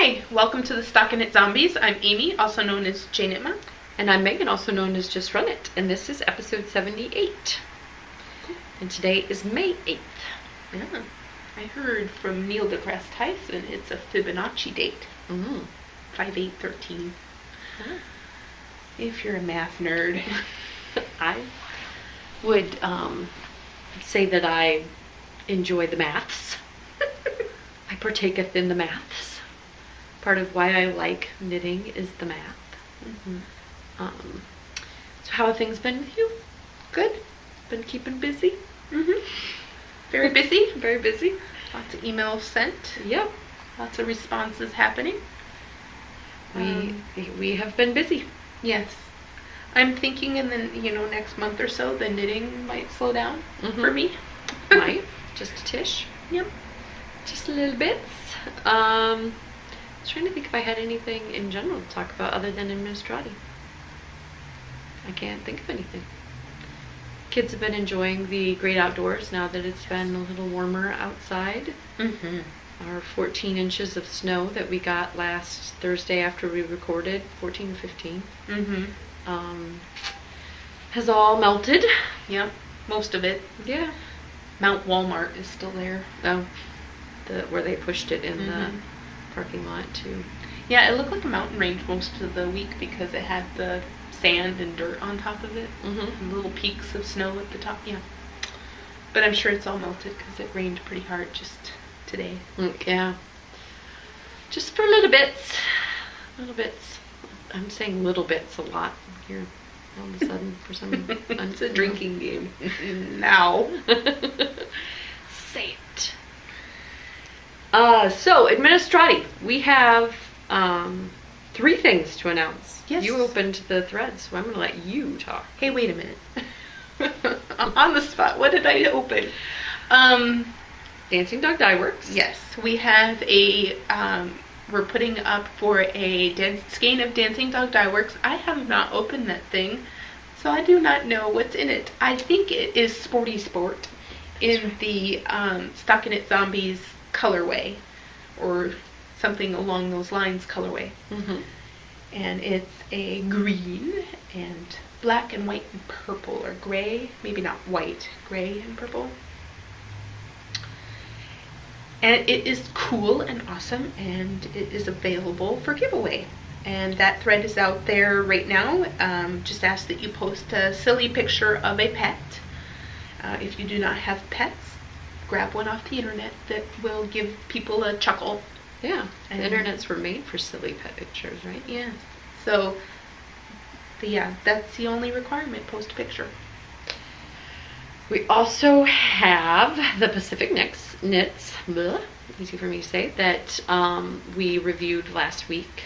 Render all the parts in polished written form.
Hi, welcome to the Stockinit Zombies. I'm Amy, also known as Janitma. And I'm Megan, also known as Just Run It. And this is episode 78. And today is May 8th. Yeah, I heard from Neil deGrasse Tyson it's a Fibonacci date. 5813. If you're a math nerd. I would say that I enjoy the maths. I partaketh in the maths. Part of why I like knitting is the math. So how have things been with you? Good. Been keeping busy? Very busy. Very busy. Lots of emails sent. Yep. Lots of responses happening. We have been busy. Yes. I'm thinking in the next month or so the knitting might slow down for me. Might. Just a tish. Yep. Just a little bit. I was trying to think if I had anything in general to talk about other than administrati. I can't think of anything. Kids have been enjoying the great outdoors now that it's been a little warmer outside. Our 14 inches of snow that we got last Thursday after we recorded, 14 to 15, has all melted. Yep, most of it. Yeah. Mount Walmart is still there. Oh, where they pushed it in the parking lot too. Yeah, it looked like a mountain range most of the week because it had the sand and dirt on top of it. And little peaks of snow at the top. Yeah. But I'm sure it's all melted because it rained pretty hard just today. Yeah. Just for little bits. Little bits. I'm saying little bits a lot here all of a sudden for some reason. It's a drinking game. Now. Say it. So, administrati. We have 3 things to announce. Yes. You opened the thread, so I'm going to let you talk. Hey, wait a minute. I'm on the spot. What did I open? Dancing Dog Dye Works. Yes, we have we're putting up for a skein of Dancing Dog Dye Works. I have not opened that thing, so I do not know what's in it. I think it is Sporty Sport in the Stockinit Zombies colorway, or something along those lines colorway. And it's a green and black and white and purple, or gray, maybe not white, gray and purple. And it is cool and awesome, and it is available for giveaway. And that thread is out there right now. Just ask that you post a silly picture of a pet. If you do not have pets, grab one off the internet that will give people a chuckle. Yeah, the internets were made for silly pet pictures, right? Yeah. So, but yeah, that's the only requirement, post a picture. We also have the Pacific Knits, easy for me to say, that we reviewed last week.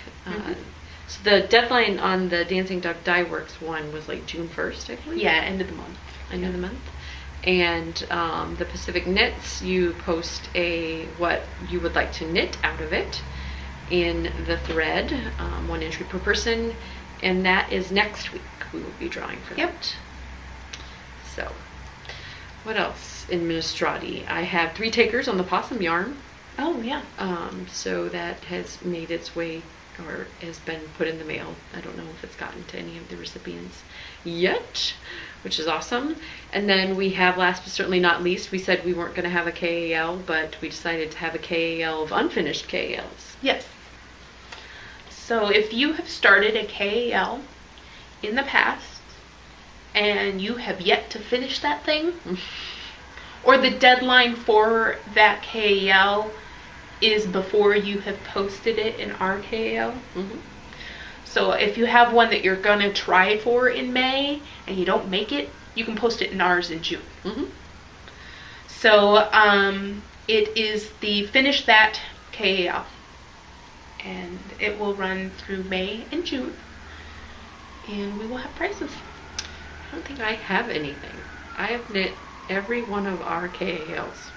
So the deadline on the Dancing Dog Dye Works one was like June 1st, I believe? Yeah, end of the month. End of the month. And the Pacific Knits, you post what you would like to knit out of it in the thread, 1 entry per person, and that is next week. We will be drawing for that. So, what else? Administrati. I have 3 takers on the possum yarn. Oh, yeah. So that has made its way, or has been put in the mail. I don't know if it's gotten to any of the recipients yet, which is awesome. And then we have, last but certainly not least, we said we weren't going to have a KAL, but we decided to have a KAL of unfinished KALs. Yes. So if you have started a KAL in the past and you have yet to finish that thing, or the deadline for that KAL is before you have posted it in our KAL. So if you have one that you're going to try for in May and you don't make it, you can post it in ours in June. So it is the Finish That KAL. And it will run through May and June. And we will have prizes. I don't think I have anything. I have knit every one of our KALs.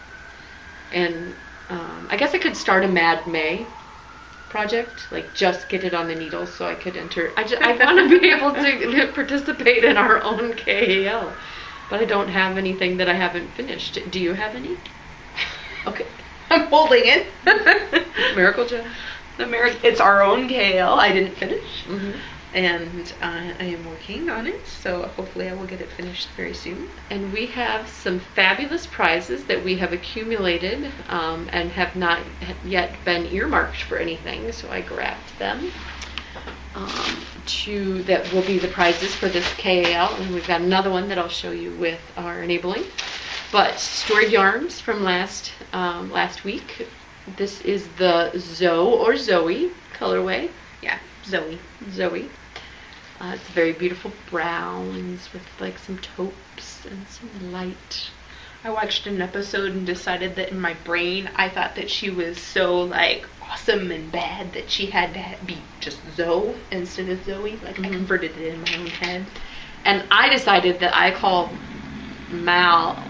And I guess I could start a Mad May project, like just get it on the needle so I could enter. I want to be able to participate in our own KAL, but I don't have anything that I haven't finished. Do you have any? Okay. I'm holding it. Miracle Gel. It's our own kale. I didn't finish. Mm-hmm. And I am working on it, so hopefully I will get it finished very soon. And we have some fabulous prizes that we have accumulated and have not yet been earmarked for anything, so I grabbed them. That will be the prizes for this KAL, and we've got another one that I'll show you with our enabling. But storied yarns from last week. This is the Zoe colorway. Yeah, Zoe. It's very beautiful browns with like some taupes and some light. I watched an episode and decided that in my brain I thought that she was so like awesome and bad that she had to be just Zoe instead of Zoe. Like I converted it in my own head. And I decided that I call Mal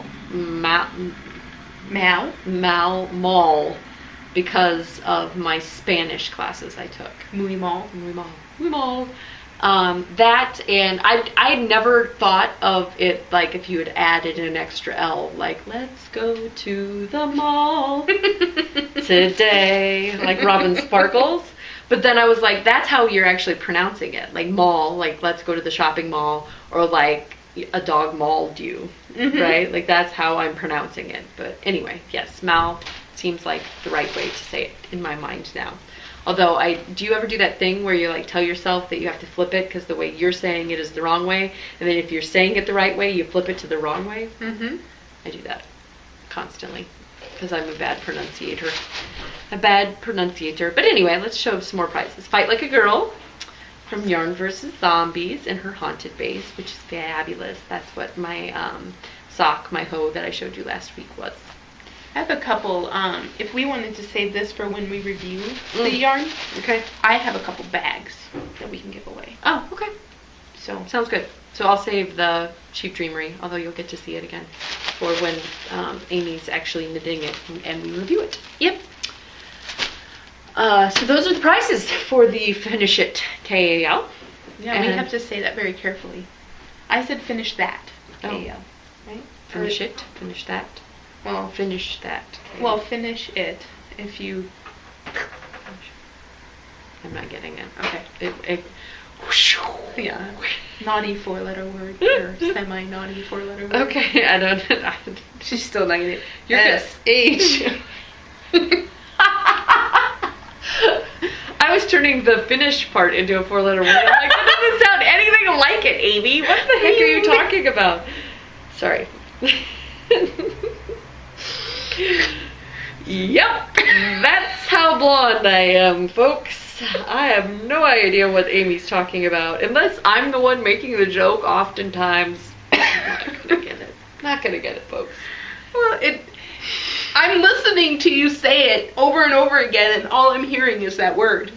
because of my Spanish classes I took. Muy mal. That, and I never thought of it like if you had added an extra L, like let's go to the mall today, like Robin Sparkles. But then I was like, that's how you're actually pronouncing it, like mall, like let's go to the shopping mall, or like a dog mauled you, right? Like that's how I'm pronouncing it. But anyway, yes, mal seems like the right way to say it in my mind now. Although do you ever do that thing where you like tell yourself that you have to flip it because the way you're saying it is the wrong way, and then if you're saying it the right way, you flip it to the wrong way? I do that constantly because I'm a bad pronunciator. But anyway, let's show some more prizes. Fight Like a Girl from Yarn vs. Zombies and her Haunted Base, which is fabulous. That's what my my hoe that I showed you last week was. I have a couple, if we wanted to save this for when we review the yarn, okay, I have a couple bags that we can give away. Oh, okay. So sounds good. So I'll save the Cheap Dreamery, although you'll get to see it again, for when Amy's actually knitting it and we review it. Yep. So those are the prizes for the Finish It KAL. Yeah, and we have to say that very carefully. I said finish that KAL, right? Finish it, finish that. Well, finish that. Well, finish it if you... I'm not getting it. Okay. Yeah. Naughty four-letter word or semi-naughty four-letter word. Okay, I don't... She's still not getting it. You're S-H. I was turning the finish part into a four-letter word. I'm like, that doesn't sound anything like it, Amy. What the heck are you talking about? Sorry. Yep, that's how blonde I am, folks. I have no idea what Amy's talking about. Unless I'm the one making the joke, oftentimes. I'm not gonna get it. Not gonna get it, folks. Well, I'm listening to you say it over and over again, and all I'm hearing is that word.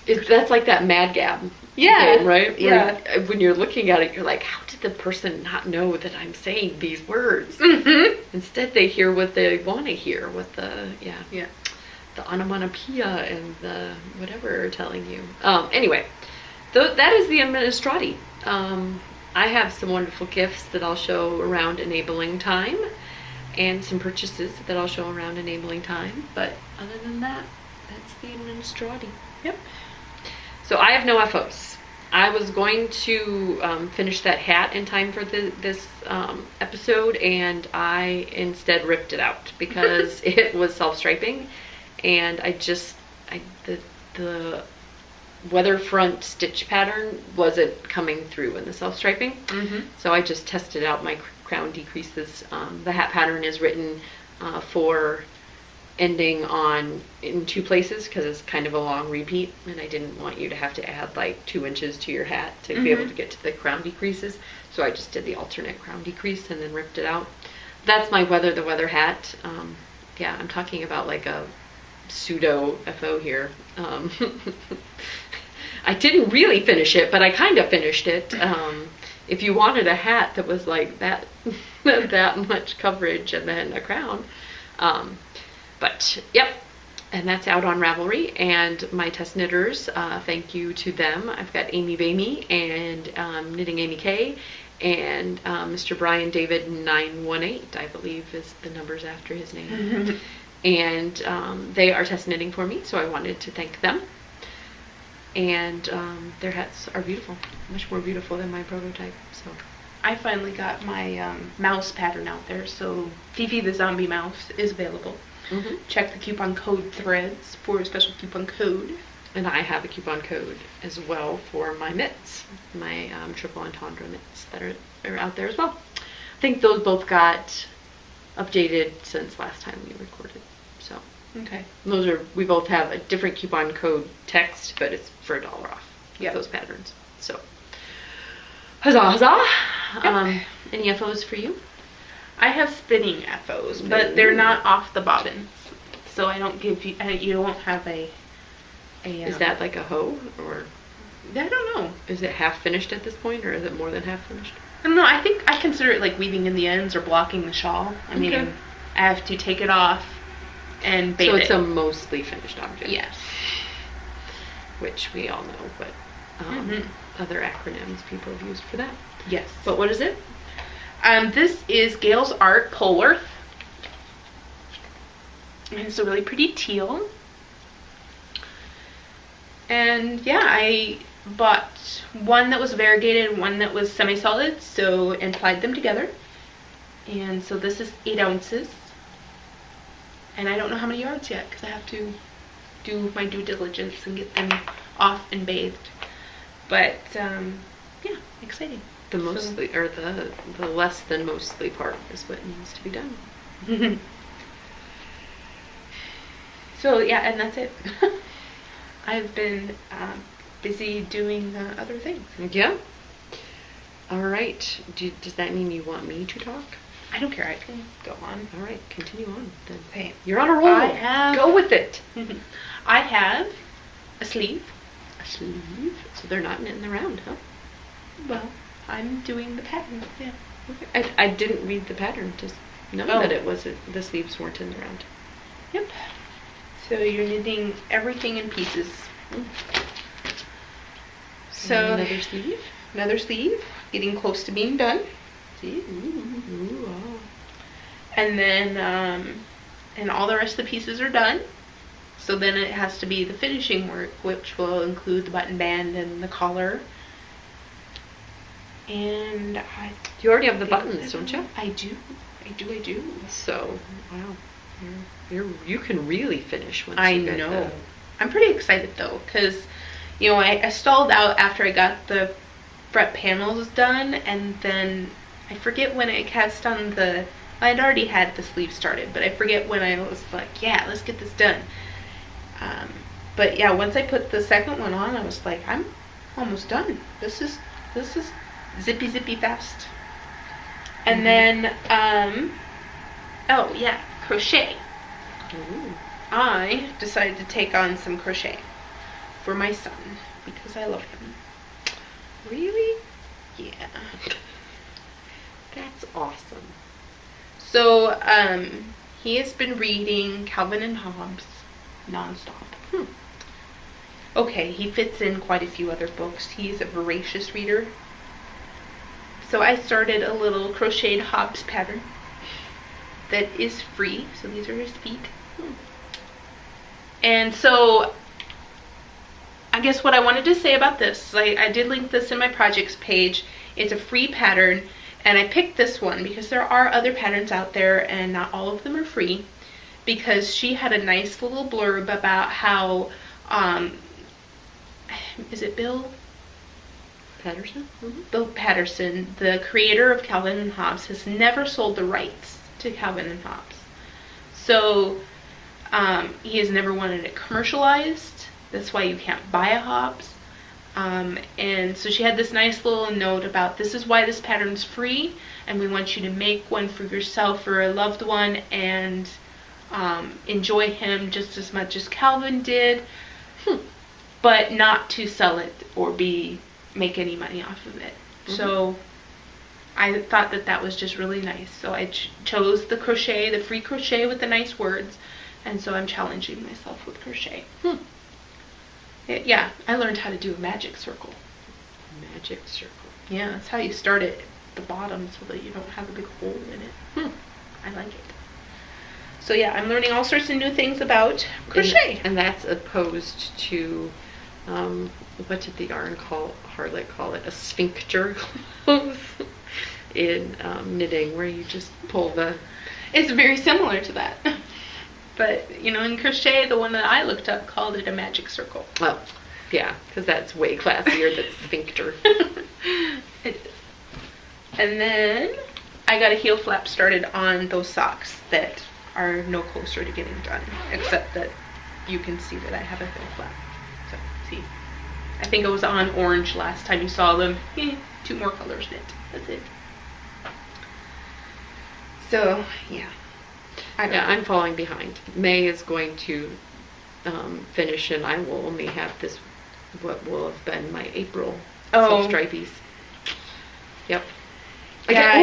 That's like that Mad Gab. Yeah. Game, right? Yeah. When you're looking at it, you're like, how did the person not know that I'm saying these words? Instead, they hear what they want to hear, what the onomatopoeia and the whatever are telling you. Anyway, that is the Administrati. I have some wonderful gifts that I'll show around enabling time, and some purchases that I'll show around enabling time. But other than that, that's the Administrati. Yep. So I have no FOs. I was going to finish that hat in time for this episode, and I instead ripped it out because it was self-striping, and the weather front stitch pattern wasn't coming through in the self-striping. So I just tested out my crown decreases. The hat pattern is written for ending in 2 places because it's kind of a long repeat, and I didn't want you to have to add like 2 inches to your hat to be able to get to the crown decreases. So I just did the alternate crown decrease and then ripped it out. That's my the weather hat. Yeah, I'm talking about like a pseudo FO here. I didn't really finish it, but I kind of finished it. If you wanted a hat that was like that much coverage and then a crown. But yep, and that's out on Ravelry. And my test knitters, thank you to them. I've got Amy Bamey and Knitting Amy K, and Mr. Brian David 918, I believe is the numbers after his name. And they are test knitting for me, so I wanted to thank them. And their hats are beautiful, much more beautiful than my prototype. So I finally got my mouse pattern out there, so Fifi the Zombie Mouse is available. Check the coupon code threads for a special coupon code. And I have a coupon code as well for my mitts, my triple entendre mitts that are out there as well. I think those both got updated since last time we recorded. So okay, we both have a different coupon code text, but it's for $1 off. Yeah, those patterns. So huzzah, huzzah! Yep. Any FOs for you? I have spinning FOs, but they're not off the bobbins, so I don't give you. You won't have a. Is that like a hoe, or I don't know. Is it half finished at this point, or is it more than half finished? I don't know. I think I consider it like weaving in the ends or blocking the shawl. I mean, I have to take it off and bait it. So it's a mostly finished object. Yes. Which we all know, but other acronyms people have used for that. Yes. But what is it? This is Gail's Art Polworth. And it's a really pretty teal. And yeah, I bought one that was variegated, one that was semi-solid, and plied them together. And so this is 8 ounces. And I don't know how many yards yet, because I have to do my due diligence and get them off and bathed. But yeah, exciting. The mostly, or the less than mostly part is what needs to be done. So yeah, and that's it. I've been busy doing other things. Yeah. All right. Does that mean you want me to talk? I don't care. I can go on. All right. Continue on then. Okay. You're on a roll. Go with it. I have a sleeve. A sleeve? So they're not knitting around, huh? Well, I'm doing the pattern. Yeah. Okay. I didn't read the pattern to know that it was the sleeves weren't in the round. Yep. So you're knitting everything in pieces. So another sleeve, getting close to being done. See? Ooh, wow. And then, and all the rest of the pieces are done. So then it has to be the finishing work, which will include the button band and the collar. And you already have the buttons, don't you? I do. So, wow. You can really finish once I you get know. I'm pretty excited though, because I stalled out after I got the front panels done, and then I forget when I cast on I'd already had the sleeve started, but I forget when I was like, yeah, let's get this done. But yeah, once I put the second one on, I was like, I'm almost done. This is zippy fast. And then oh yeah, crochet. Ooh. I decided to take on some crochet for my son because I love him. Really? Yeah. That's awesome. So he has been reading Calvin and Hobbes nonstop. Okay, he fits in quite a few other books. He's a voracious reader. So I started a little crocheted Hobbes pattern that is free. So these are his feet. And so I guess what I wanted to say about this, I did link this in my projects page. It's a free pattern, and I picked this one because there are other patterns out there and not all of them are free, because she had a nice little blurb about how is it Bill Patterson? Bill Patterson, the creator of Calvin and Hobbes, has never sold the rights to Calvin and Hobbes. So he has never wanted it commercialized. That's why you can't buy a Hobbes. And so she had this nice little note about, this is why this pattern's free, and we want you to make one for yourself or a loved one and enjoy him just as much as Calvin did, but not to sell it or make any money off of it. So I thought that was just really nice. So I chose the crochet, the free crochet with the nice words, and so I'm challenging myself with crochet. Yeah, I learned how to do a magic circle. Magic circle. Yeah, that's how you start it at the bottom so that you don't have a big hole in it. I like it. So yeah, I'm learning all sorts of new things about crochet. And that's opposed to, what did the yarn harlot call it? A sphincter in knitting, where you just pull the... It's very similar to that. But, you know, in crochet, the one that I looked up called it a magic circle. Oh, yeah, because that's way classier than sphincter. It is. And then I got a heel flap started on those socks that are no closer to getting done, except that you can see that I have a heel flap. So, see. I think it was on orange last time you saw them. 2 more colors knit. That's it. So, yeah. I'm falling behind. May is going to finish, and I will only have this, what will have been my April self-stripies. Yep. Yeah,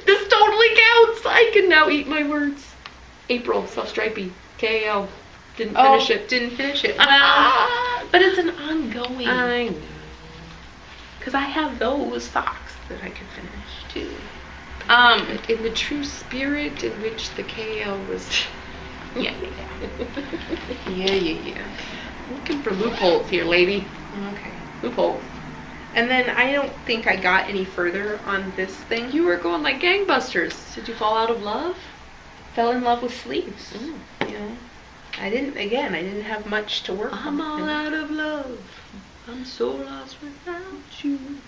this totally counts. I can now eat my words. April self-stripey. KAL. Didn't finish it. Didn't finish it. But it's an ongoing. I know. Because I have those socks that I can finish too. In the true spirit in which the KAL was. Yeah. Looking for loopholes here, lady. Okay. Loopholes. And then I don't think I got any further on this thing. You were going like gangbusters. Did you fall out of love? Fell in love with sleeves. You know, I didn't have much to work on. I'm all out of love. I'm so lost without you.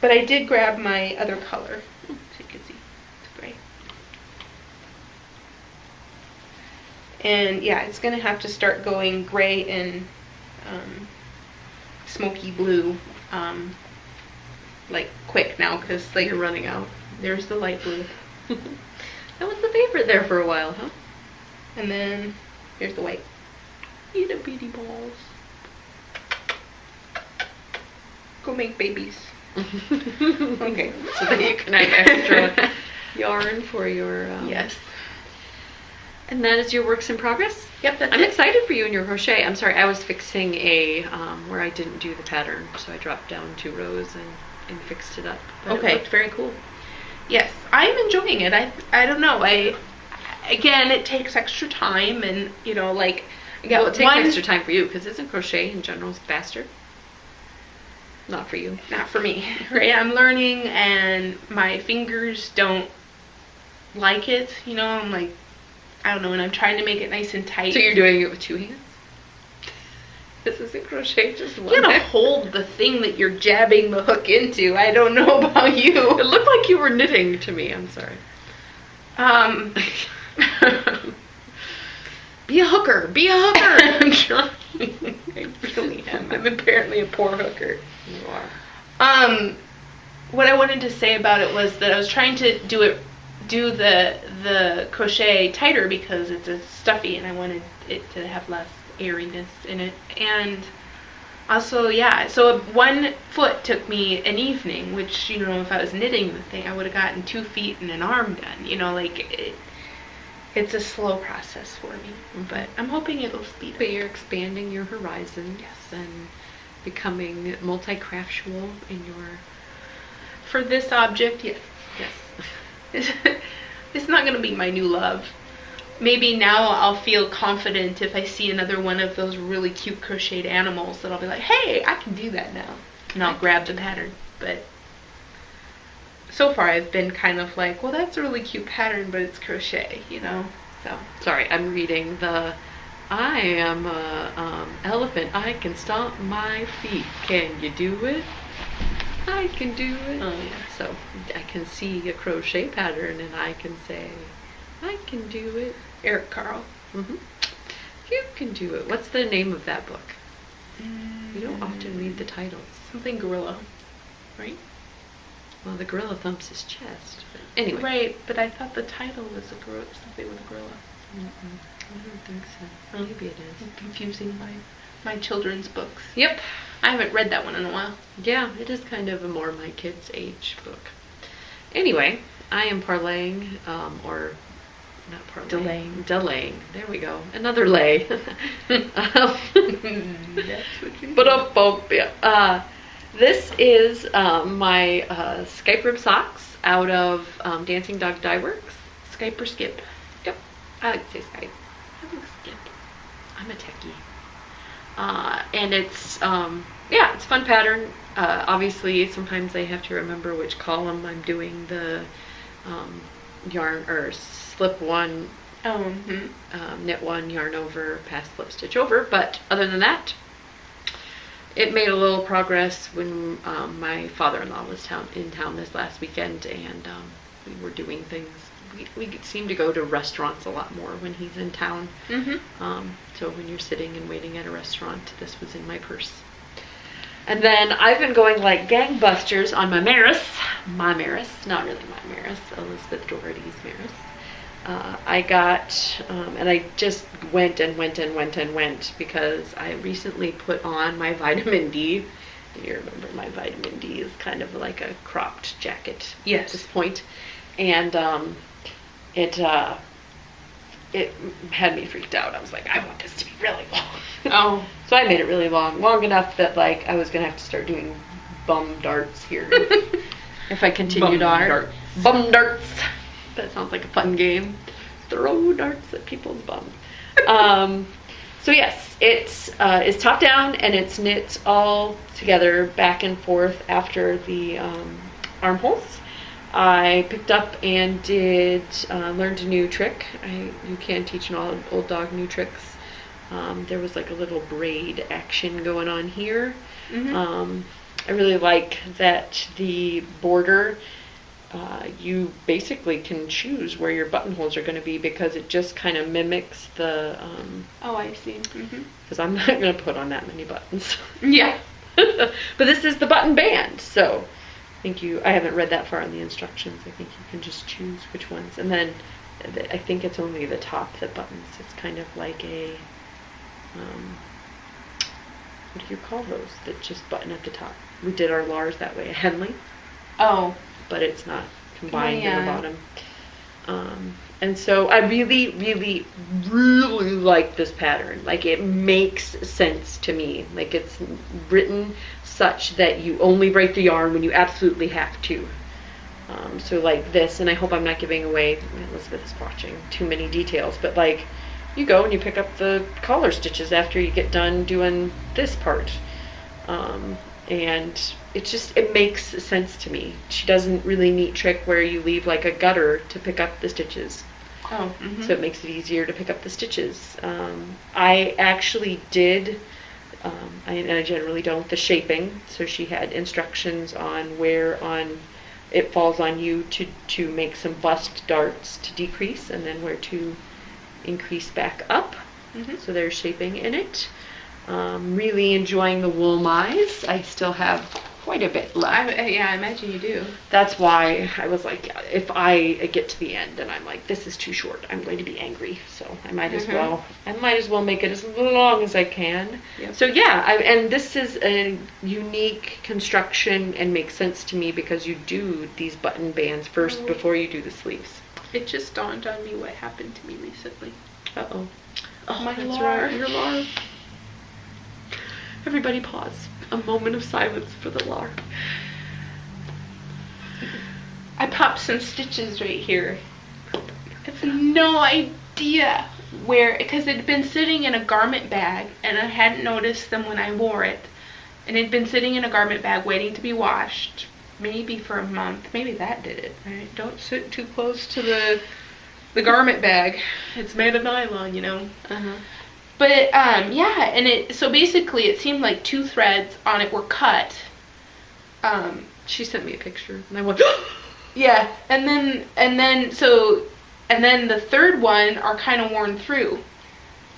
But I did grab my other color, so you can see. It's gray. And yeah, it's going to have to start going gray and smoky blue, like quick now, because like you're running out. There's the light blue. That was the favorite there for a while, huh? And then here's the white. Itty bitty balls. Go make babies. Okay. So that you can have extra yarn for your... Yes. And that is your works in progress? Yep, that's I'm it. excited for you and your crochet. I'm sorry, I was fixing a, where I didn't do the pattern, so I dropped down 2 rows and fixed it up. But okay, it looked very cool. Yes, I'm enjoying it. I don't know. Again, it takes extra time, and you know, like well, it takes extra time for you because isn't crochet in general faster? Not for you. Not for me. Right? I'm learning, and my fingers don't like it. You know, I'm like, I don't know, and I'm trying to make it nice and tight. So you're doing it with 2 hands? This isn't crochet, just one. You gotta hold the thing that you're jabbing the hook into. I don't know about you. It looked like you were knitting to me. I'm sorry. Be a hooker. Be a hooker. I'm trying. I really am. I'm apparently a poor hooker. You are. What I wanted to say about it was that I was trying to do the crochet tighter because it's a stuffy, and I wanted it to have less airiness in it. And also, yeah, so 1 foot took me an evening, which, you know, if I was knitting the thing, I would have gotten 2 feet and an arm done. You know, like it's a slow process for me, but I'm hoping it'll speed up. But you're expanding your horizons. Yes. And becoming multi-craftual in your... For this object, yes. Yes. It's not going to be my new love. Maybe now I'll feel confident if I see another one of those really cute crocheted animals that I'll be like, hey, I can do that now. And I'll grab the pattern. But so far I've been kind of like, well, that's a really cute pattern, but it's crochet, you know? So Sorry, I'm reading the... I am a elephant. I can stomp my feet. Can you do it? I can do it. Oh, yeah. So I can see a crochet pattern and I can say, I can do it. Eric Carl. Mm-hmm. You can do it. What's the name of that book? You don't often read the titles. Something gorilla, right? Well, the gorilla thumps his chest. But anyway. Right, but I thought the title was something with a gorilla. I don't think so. Maybe it is. I'm confusing my children's books. Yep. I haven't read that one in a while. Yeah, it is kind of a more my kids' age book. Anyway, I am parlaying, or not parlaying. Delaying. There we go. Another lay. That's what you But yeah. This is my Skype rib socks out of Dancing Dog Dye Works. Skype or skip. Yep. I like to say Skype. I like Skip. I'm a techie. And it's, yeah, it's a fun pattern. Obviously, sometimes I have to remember which column I'm doing the yarn or slip one, knit one, yarn over, pass, slip, stitch over. But other than that, it made a little progress when my father-in-law was in town this last weekend, and we were doing things. We seem to go to restaurants a lot more when he's in town. So when you're sitting and waiting at a restaurant, this was in my purse. And then I've been going like gangbusters on my Maris, not really my Maris, Elizabeth Doherty's Maris. I got, and I just went because I recently put on my vitamin D. You remember my vitamin D is kind of like a cropped jacket at this point. And it had me freaked out. I was like, I want this to be really long. So I made it really long enough that like I was gonna have to start doing bum darts here if I continued on. Bum darts. That sounds like a fun game. Throw darts at people's bums. So yes, it's top down and it's knit all together back and forth after the armholes. I picked up and learned a new trick. You can teach an old dog new tricks. There was like a little braid action going on here. I really like that the border, you basically can choose where your buttonholes are going to be because it just kind of mimics the... I see. Because I'm not going to put on that many buttons. Yeah. But this is the button band, so... I haven't read that far in the instructions. I think you can just choose which ones. And then I think it's only the top that buttons. It's kind of like a, what do you call those that just button at the top? We did our Lars that way, a Henley. Oh. But it's not combined in the bottom. And so I really, really, really like this pattern. Like it makes sense to me. Like it's written such that you only break the yarn when you absolutely have to. So like this, and I hope I'm not giving away, Elizabeth is watching, too many details, but like you go and you pick up the collar stitches after you get done doing this part. And it makes sense to me. She does a really neat trick where you leave like a gutter to pick up the stitches. So it makes it easier to pick up the stitches. I actually did, and I generally don't, the shaping. So she had instructions on where it falls on you to make some bust darts to decrease, and then where to increase back up. So there's shaping in it. Really enjoying the wool mice. I still have quite a bit left. Yeah, I imagine you do. That's why I was like, yeah, if I get to the end and I'm like, this is too short, I'm going to be angry. So I might as well make it as long as I can. Yep. So yeah, and this is a unique construction and makes sense to me because you do these button bands first before you do the sleeves. It just dawned on me what happened to me recently. Oh, my that's Lar. right, your Lar. Everybody pause. A moment of silence for the Lar. I popped some stitches right here. I have no idea where, because it had been sitting in a garment bag and I hadn't noticed them when I wore it. And it had been sitting in a garment bag waiting to be washed, maybe for a month. Maybe that did it. Right? Don't sit too close to the garment bag. It's made of nylon, you know. But yeah, and so basically it seemed like 2 threads on it were cut. She sent me a picture and I went, yeah, and then the third one are kind of worn through.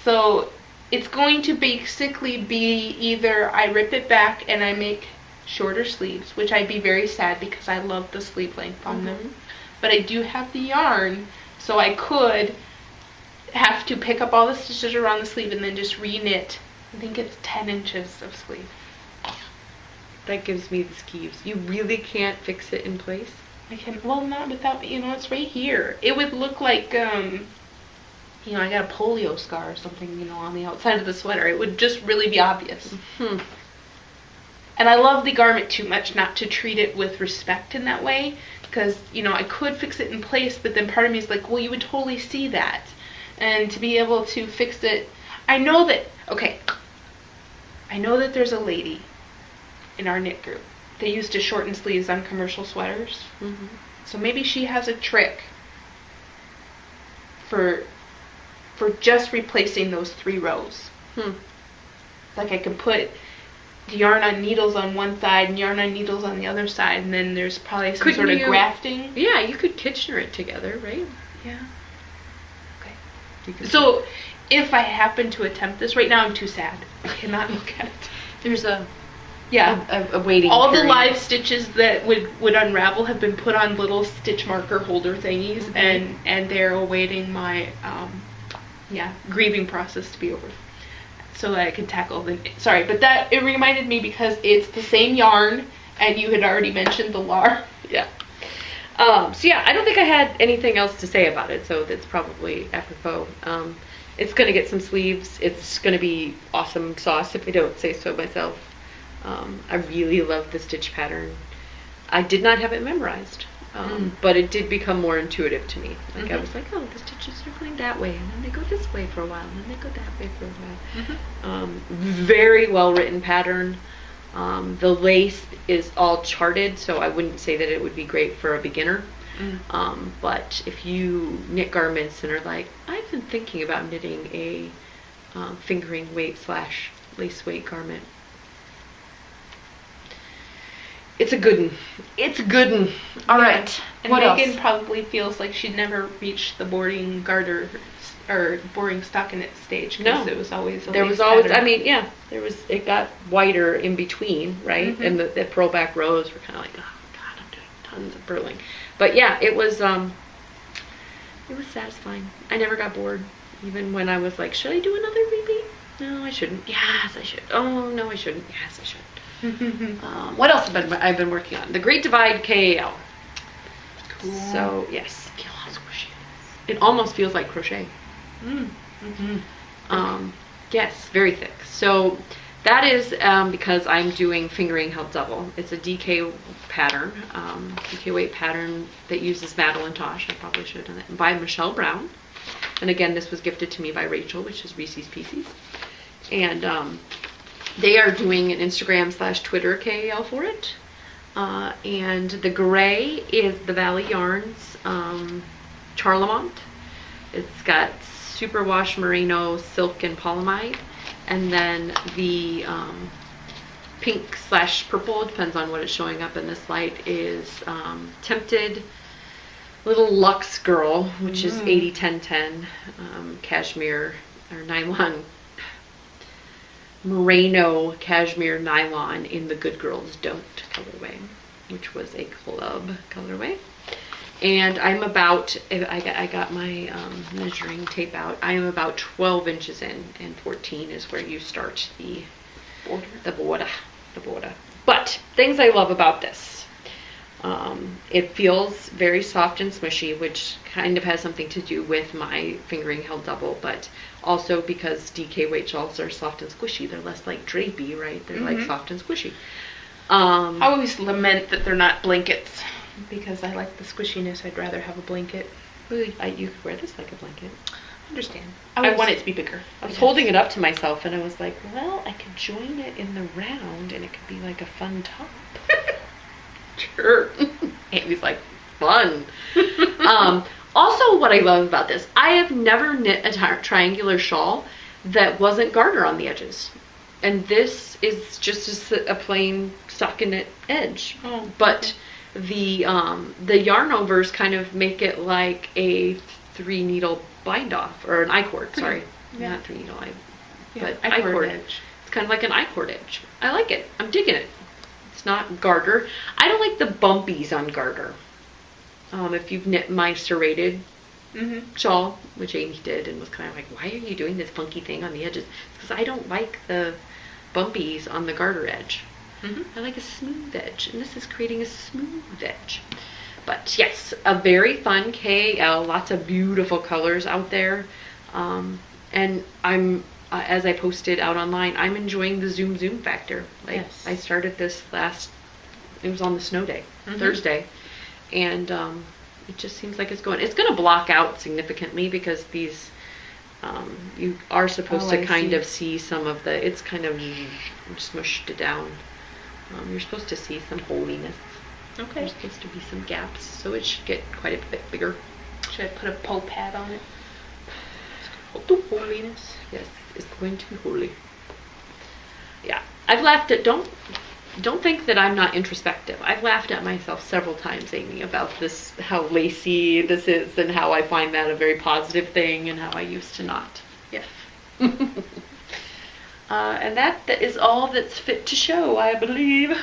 So it's going to basically be either I rip it back and I make shorter sleeves, which I'd be very sad because I love the sleeve length on them. But I do have the yarn, so I could have to pick up all the stitches around the sleeve and then just re-knit. I think it's 10 inches of sleeve. That gives me the skeeves. You really can't fix it in place? I can, well, not without, it's right here. It would look like, I got a polio scar or something, on the outside of the sweater. It would just really be obvious. And I love the garment too much not to treat it with respect in that way, because, I could fix it in place, but then part of me is like, well, you would totally see that. and to be able to fix it. I know that there's a lady in our knit group. They used to shorten sleeves on commercial sweaters. Mm-hmm. So maybe she has a trick for just replacing those 3 rows. Like I could put yarn on needles on one side and yarn on needles on the other side, and then there's probably some sort of grafting. Yeah, you could Kitchener it together, right? Yeah. Okay. So if I happen to attempt this right now, I'm too sad. I cannot look at it. There's a All waiting period. the live stitches that would unravel have been put on little stitch marker holder thingies, and they're awaiting my grieving process to be over, so that I can tackle the. Sorry, but it reminded me because it's the same yarn, and you had already mentioned the LAR. Yeah. So yeah, I don't think I had anything else to say about it, so that's probably apropos. It's going to get some sleeves. It's going to be awesome sauce, if I don't say so myself. I really love the stitch pattern. I did not have it memorized, but it did become more intuitive to me. Like I was like, oh, the stitches are going that way, and then they go this way for a while, and then they go that way for a while. Very well written pattern. The lace is all charted, so I wouldn't say that it would be great for a beginner. But if you knit garments and are like, I've been thinking about knitting a fingering weight / lace weight garment, it's a good one. It's a good one. All right. And what Megan else? probably feels like she'd never reached the boarding garter or boring stockinette stage, because it was always there was always pattern. I mean, yeah, it got wider in between, right? And the purl back rows were kind of like, oh god, I'm doing tons of purling. But yeah, it was satisfying. I never got bored, even when I was like, should I do another repeat? No, I shouldn't. Yes, I should. Oh no, I shouldn't. Yes, I should. What else have I've been working on? The Great Divide KAL. Cool. So yes, it almost feels like crochet. Yes, very thick. So that is because I'm doing fingering held double. It's a DK pattern, DK weight pattern that uses Madeline Tosh. I probably should have done it, by Michelle Brown. And again, this was gifted to me by Rachel, which is Reese's Pieces. And they are doing an Instagram / Twitter KAL for it. And the gray is the Valley Yarns Charlemont. It's got superwash merino, silk, and polyamide. And then the pink / purple, depends on what is showing up in this light, is Tempted Little Luxe Girl, which is 80-10-10 cashmere or nylon, merino cashmere nylon in the Good Girls Don't colorway, which was a club colorway. And I'm about, I got my measuring tape out. I am about 12 inches in, and 14 is where you start the border. But things I love about this. It feels very soft and smushy, which kind of has something to do with my fingering held double, but also because DK weight shawls are soft and squishy. They're less like drapey, right? They're like soft and squishy. I always lament that they're not blankets, because I like the squishiness. I'd rather have a blanket. You could wear this like a blanket. I understand. I want it to be bigger. I was holding it up to myself, and I was like, well, I could join it in the round, and it could be like a fun top. Sure. Amy's like, fun. Also, what I love about this, I have never knit a triangular shawl that wasn't garter on the edges. And this is just a plain stockinette edge. But the yarn overs kind of make it like a 3-needle bind off, or an I-cord, sorry. Yeah. Not 3-needle, but I-cord edge. It's kind of like an I-cord edge. I like it. I'm digging it. It's not garter. I don't like the bumpies on garter. If you've knit my serrated shawl, which Amy did, and was kind of like, why are you doing this funky thing on the edges? Because I don't like the bumpies on the garter edge. I like a smooth edge, and this is creating a smooth edge. But yes, a very fun KAL, lots of beautiful colors out there. And I'm, as I posted out online, I'm enjoying the zoom factor. Like, yes. I started this it was on the snow day, Thursday, and it just seems like it's going to block out significantly, because these You are supposed Oh, to I kind see. of see some of the, it's kind of smushed down. You're supposed to see some holiness. Okay. There's supposed to be some gaps, so it should get quite a bit bigger. Should I put a pole pad on it? The holiness. Yes, it's going to be holy. Yeah, I've laughed at, don't think that I'm not introspective. I've laughed at myself several times, Amy, about this, how lacy this is, and how I find that a very positive thing, and how I used to not. Yes. And that is all that's fit to show, I believe,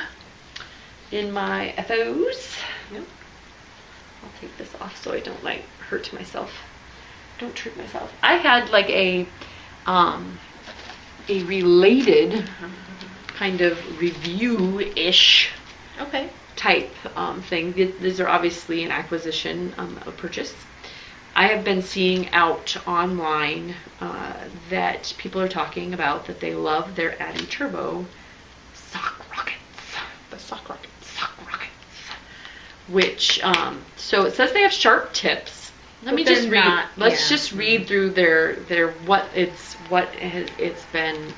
in my FOs. Yep. I'll take this off so I don't hurt myself. Don't trip myself. I had like a related kind of review-ish Okay. type thing. These are obviously an acquisition, a purchase. I have been seeing out online that people are talking about that they love their Addy Turbo sock rockets. The sock rocket. Sock rockets. Which, so it says they have sharp tips. Let But me just they're read. not, Let's yeah. just read through their it's been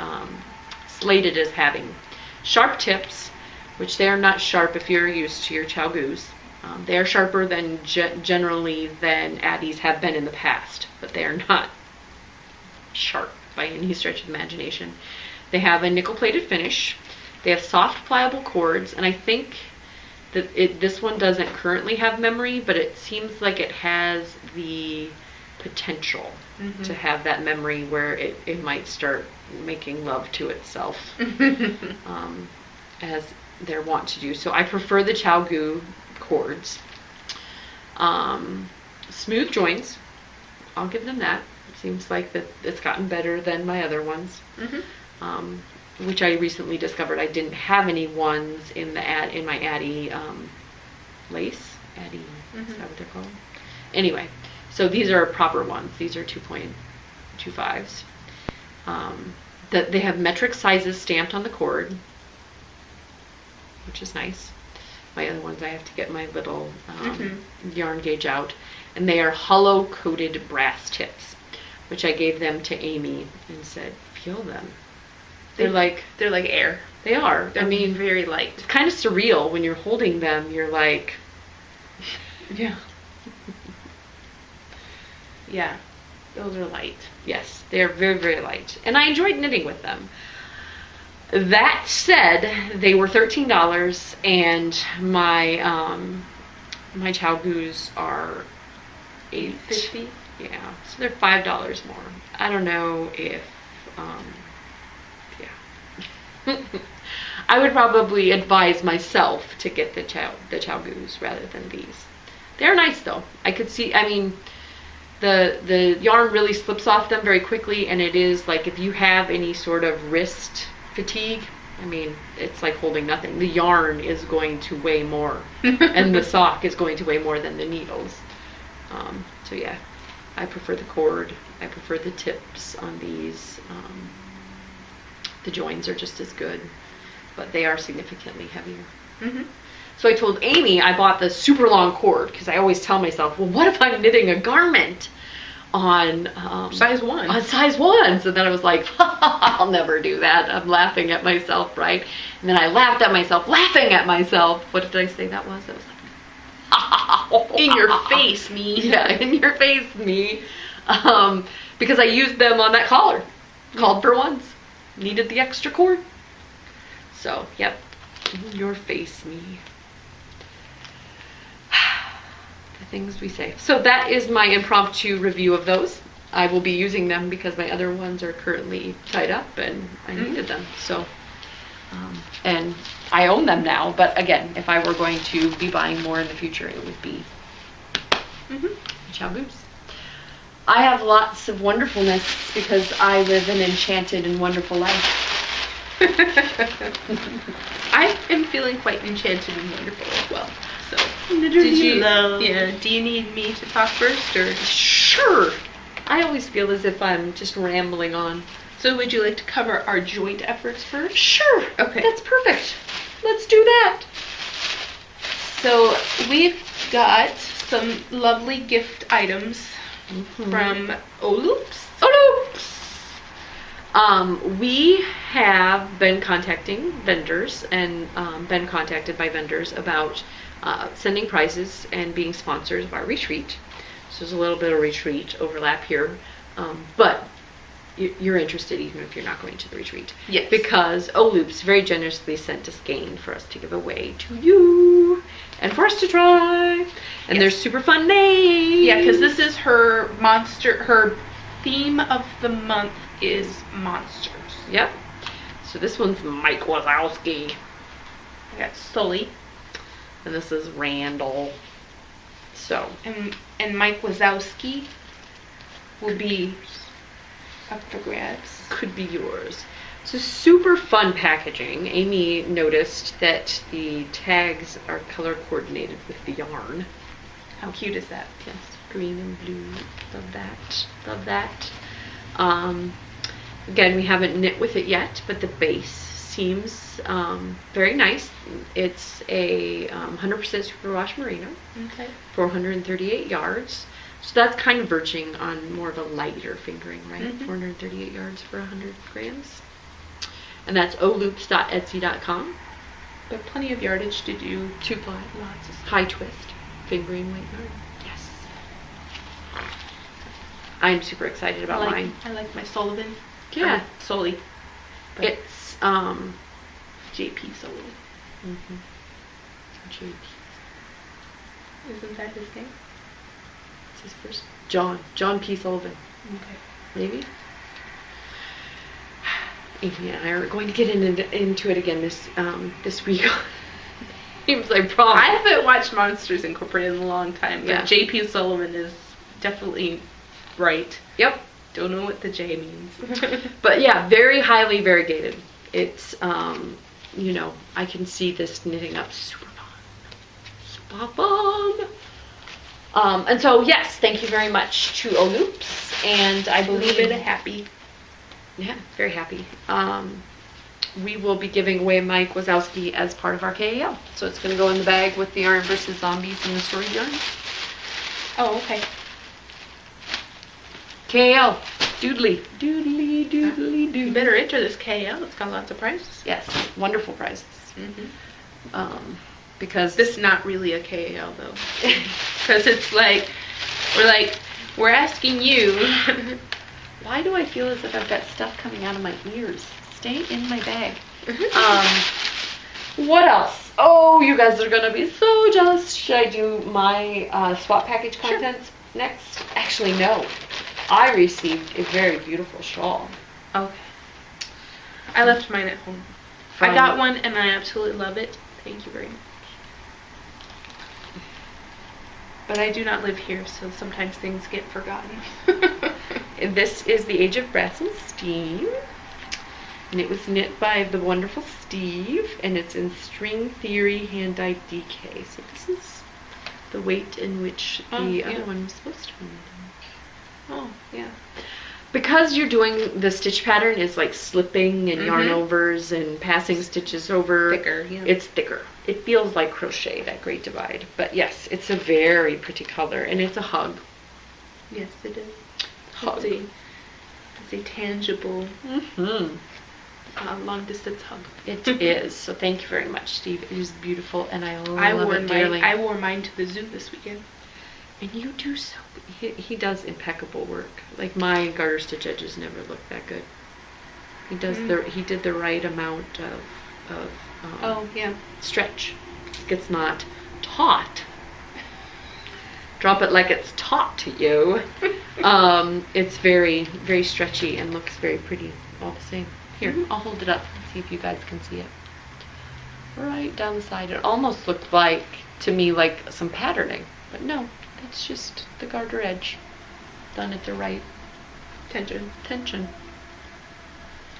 slated as having. Sharp tips, which they are not sharp if you're used to your chow goose. They are sharper than generally than Addies have been in the past, but they are not sharp by any stretch of the imagination. They have a nickel-plated finish. They have soft, pliable cords, and I think that this one doesn't currently have memory, but it seems like it has the potential to have that memory where it might start making love to itself, as they're wont to do. So I prefer the Chow Goo cords. Smooth joints, I'll give them that. It seems like that it's gotten better than my other ones. Which I recently discovered I didn't have any ones in my Addy lace. Addy, is that what they're called? Anyway, so these are proper ones. These are 2.25s. That they have metric sizes stamped on the cord, which is nice. My other ones I have to get my little yarn gauge out, and they are hollow coated brass tips, which I gave them to Amy and said, feel them. They're like air. They are. They're very light. It's kind of surreal when you're holding them. You're like, yeah. Yeah. Those are light. Yes, they are very, very light. And I enjoyed knitting with them. That said, they were $13, and my Chow Goos are $8.50. Yeah, so they're $5 more. I don't know if, I would probably advise myself to get the Chow Goos rather than these. They're nice though. I could see, I mean, the yarn really slips off them very quickly, and it is like if you have any sort of wrist fatigue, I mean, it's like holding nothing. The yarn is going to weigh more, and the sock is going to weigh more than the needles. So yeah, I prefer the cord. I prefer the tips on these. The joins are just as good, but they are significantly heavier. So I told Amy I bought the super long cord because I always tell myself, well, what if I'm knitting a garment on size 1? On size 1. So then I was like, I'll never do that. I'm laughing at myself, right? And then I laughed at myself, laughing at myself. What did I say that was? It was like, in your face, me. Yeah, in your face, me. Because I used them on that collar. Called for ones. Needed the extra cord. So, yep. In your face, me. The things we say. So that is my impromptu review of those. I will be using them because my other ones are currently tied up and I needed them. So, and I own them now, but again, if I were going to be buying more in the future, it would be Chow Goose. I have lots of wonderfulness because I live an enchanted and wonderful life. I am feeling quite enchanted and wonderful as well. So, do you need me to talk first, or? Sure. I always feel as if I'm just rambling on. So would you like to cover our joint efforts first? Sure. Okay. That's perfect. Let's do that. So we've got some lovely gift items from Oloops. We have been contacting vendors and been contacted by vendors about sending prizes and being sponsors of our retreat. So there's a little bit of retreat overlap here, but you're interested even if you're not going to the retreat. Yes. Because Oloops very generously sent us skein for us to give away to you and for us to try. And they're super fun names. Yeah, because this is her theme of the month is monsters. Yep. So this one's Mike Wazowski. I got Sully. And this is Randall. So. And Mike Wazowski will be up for grabs. Could be yours. So super fun packaging. Amy noticed that the tags are color coordinated with the yarn. How cute is that? Yes, green and blue. Love that. Love that. Again, we haven't knit with it yet, but the base seems very nice. It's a 100% superwash merino. Okay. 438 yards. So that's kind of verging on more of a lighter fingering, right? 438 yards for 100 grams. And that's oloops.etsy.com. But plenty of yardage to do. 2-ply. Lots of high twist. Fingering weight yarn. Yes. I'm super excited about mine. I like my Sullivan. Yeah. Sully. It's JP Sullivan. JP. Isn't that his name? What's his first? John P. Sullivan. Okay. Maybe. Amy and I are going to get into it again this week. Seems I promise. I haven't watched Monsters Incorporated in a long time, but Yeah. JP Sullivan is definitely right. Yep. Don't know what the J means. But yeah, very highly variegated. It's, I can see this knitting up super fun. Super fun. And so, yes, thank you very much to Oloops. And I believe it happy. Yeah, very happy. We will be giving away Mike Wazowski as part of our KAL. So it's going to go in the bag with the Yarn vs. Zombies and the story yarn. Oh, okay. KAL. Doodly. Doodly, doodly, doodly. You better enter this KL. It's got lots of prizes. Yes, wonderful prizes. Because this is not really a KAL though. Because it's like, we're asking you. Why do I feel as if I've got stuff coming out of my ears? Stay in my bag. What else? Oh, you guys are going to be so jealous. Should I do my swap package contents next? Actually, no. I received a very beautiful shawl. Okay. I left mine at home. I got one and I absolutely love it. Thank you very much. But I do not live here, so sometimes things get forgotten. And this is The Age of Brass and Steam. And it was knit by the wonderful Steve. And it's in String Theory hand-dyed DK. So this is the weight in which the other one was supposed to be. Oh, yeah. Because you're doing the stitch pattern is like slipping and yarn overs and passing stitches over. Thicker, yeah. It's thicker. It feels like crochet, that Great Divide. But yes, it's a very pretty color and it's a hug. Yes, it is. Hug. It's a tangible long distance hug. It is. So thank you very much, Steve. It is beautiful and I love it dearly. I wore mine to the zoo this weekend. And you do so. He does impeccable work. Like my garter stitch edges never look that good. He does he did the right amount of stretch. It's not taut. Drop it like it's taught to you. It's very, very stretchy and looks very pretty all the same. Here, I'll hold it up and see if you guys can see it. Right down the side. It almost looked like, to me, like some patterning. But no, it's just the garter edge done at the right tension.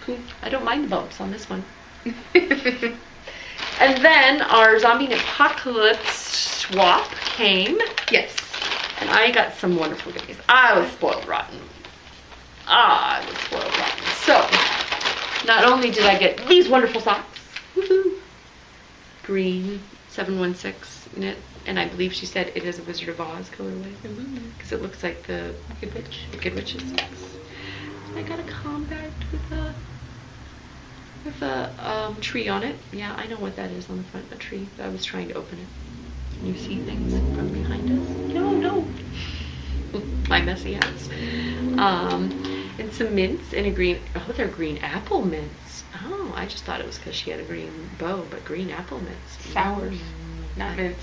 Cool. I don't mind the bumps on this one. And then our Zombie Apocalypse swap came. Yes. And I got some wonderful goodies. I was spoiled rotten. So, not only did I get these wonderful socks, green 716 knit and I believe she said it is a Wizard of Oz colorway because it looks like the Wicked Witch's box. I got a compact with a tree on it. Yeah, I know what that is on the front, a tree. I was trying to open it. You see things from behind us? No. My messy house. And some mints and a green, they're green apple mints. Oh, I just thought it was because she had a green bow, but green apple mints. Sours, not mints.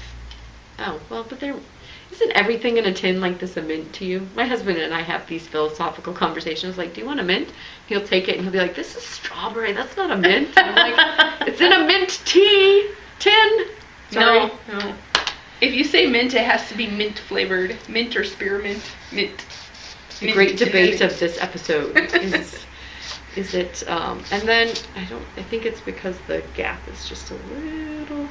Oh, well, but isn't everything in a tin like this a mint to you? My husband and I have these philosophical conversations like, do you want a mint? He'll take it and he'll be like, this is strawberry, that's not a mint. I'm like, it's in a mint tea tin. Sorry. No. If you say mint, it has to be mint flavored. Mint or spearmint. Mint. The great debate of this episode is it, and then I think it's because the gap is just a little,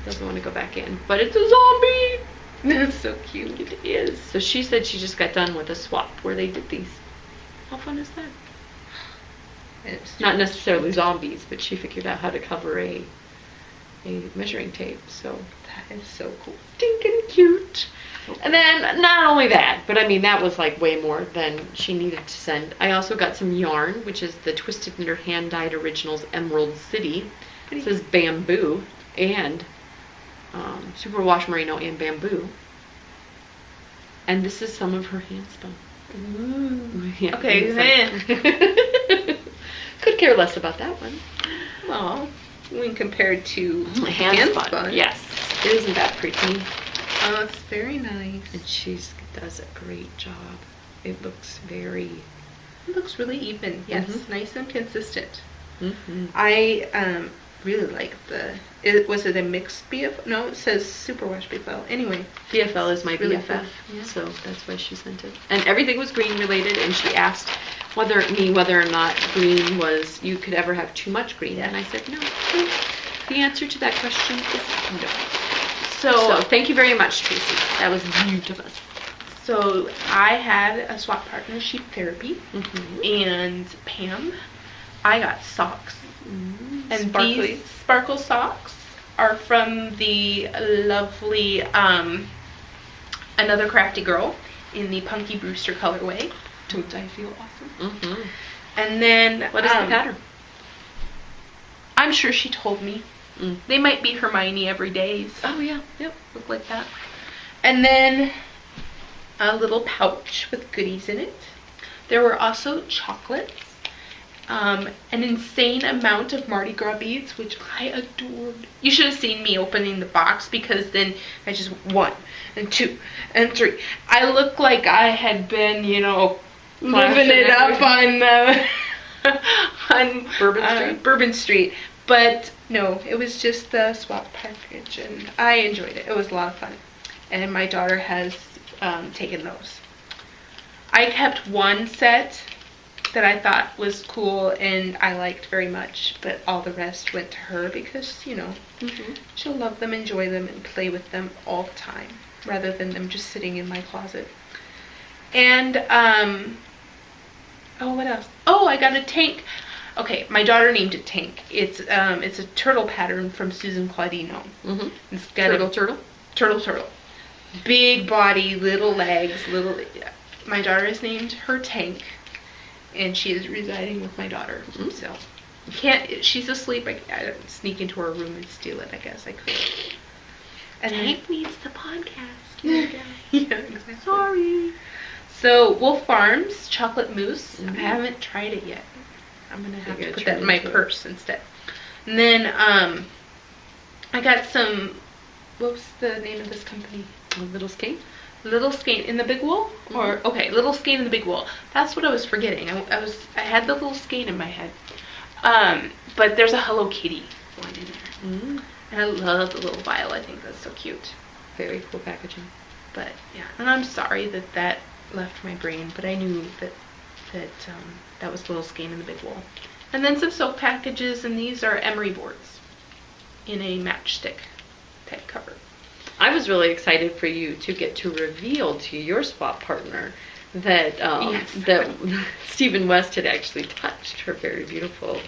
doesn't want to go back in, but it's a zombie. That's so cute. It is. So she said she just got done with a swap where they did these. How fun is that? It's not necessarily zombies, but she figured out how to cover a measuring tape. So that is so cool. Stinking cute. And then not only that, but I mean that was like way more than she needed to send. I also got some yarn, which is the Twisted Knit Hand Dyed Originals Emerald City. It says bamboo and superwash merino and bamboo. And this is some of her hand spun. Ooh. Yeah, okay, then. Could care less about that one. Well, when compared to hand spun. Yes. Isn't that pretty? Oh, it's very nice. And she does a great job. It looks really even. Yes, nice and consistent. Mm-hmm. I really like was it a mixed BFL? No, it says superwash BFL. Anyway, BFL is my really BFF, cool. Yeah. so that's why she sent it. And everything was green related, and she asked whether or not green was, you could ever have too much green. Yeah. And I said no. The answer to that question is no. So thank you very much, Tracy. That was beautiful. So I had a swap partner, Sheep Therapy, and Pam. I got socks. And these sparkle socks are from the lovely Another Crafty Girl in the Punky Brewster colorway. Don't I feel awesome? And then what is the pattern? I'm sure she told me. They might be Hermione Everydays. Oh yeah, yep, look like that. And then a little pouch with goodies in it. There were also chocolates, an insane amount of Mardi Gras beads, which I adored. You should have seen me opening the box because then I just 1 and 2 and 3. I looked like I had been, living it up on Bourbon Street. But no, it was just the swap package, and I enjoyed it. It was a lot of fun. And my daughter has taken those. I kept one set that I thought was cool and I liked very much, but all the rest went to her because, she'll love them, enjoy them, and play with them all the time, rather than them just sitting in my closet. And, what else? Oh, I got a tank. Okay, my daughter named it Tank. It's a turtle pattern from Susan Claudino. It's got turtle. Big body, little legs, My daughter is named her Tank, and she is residing with my daughter. So she's asleep. I don't sneak into her room and steal it. I guess I could. And Tank needs the podcast. Yeah, exactly. Sorry. So Wolf Farms chocolate mousse. I haven't tried it yet. I'm going to have to put that in my purse instead. And then I got some, what was the name of this company? Little Skein? Little Skein in the Big Wool? Little Skein in the Big Wool. That's what I was forgetting. I had the Little Skein in my head. But there's a Hello Kitty one in there. And I love the little vial. I think that's so cute. Very cool packaging. But yeah, and I'm sorry that left my brain, but I knew that was Little Skein in the Big Wool. And then some soap packages, and these are emery boards in a matchstick type cover. I was really excited for you to get to reveal to your swap partner that that Stephen West had actually touched her very beautiful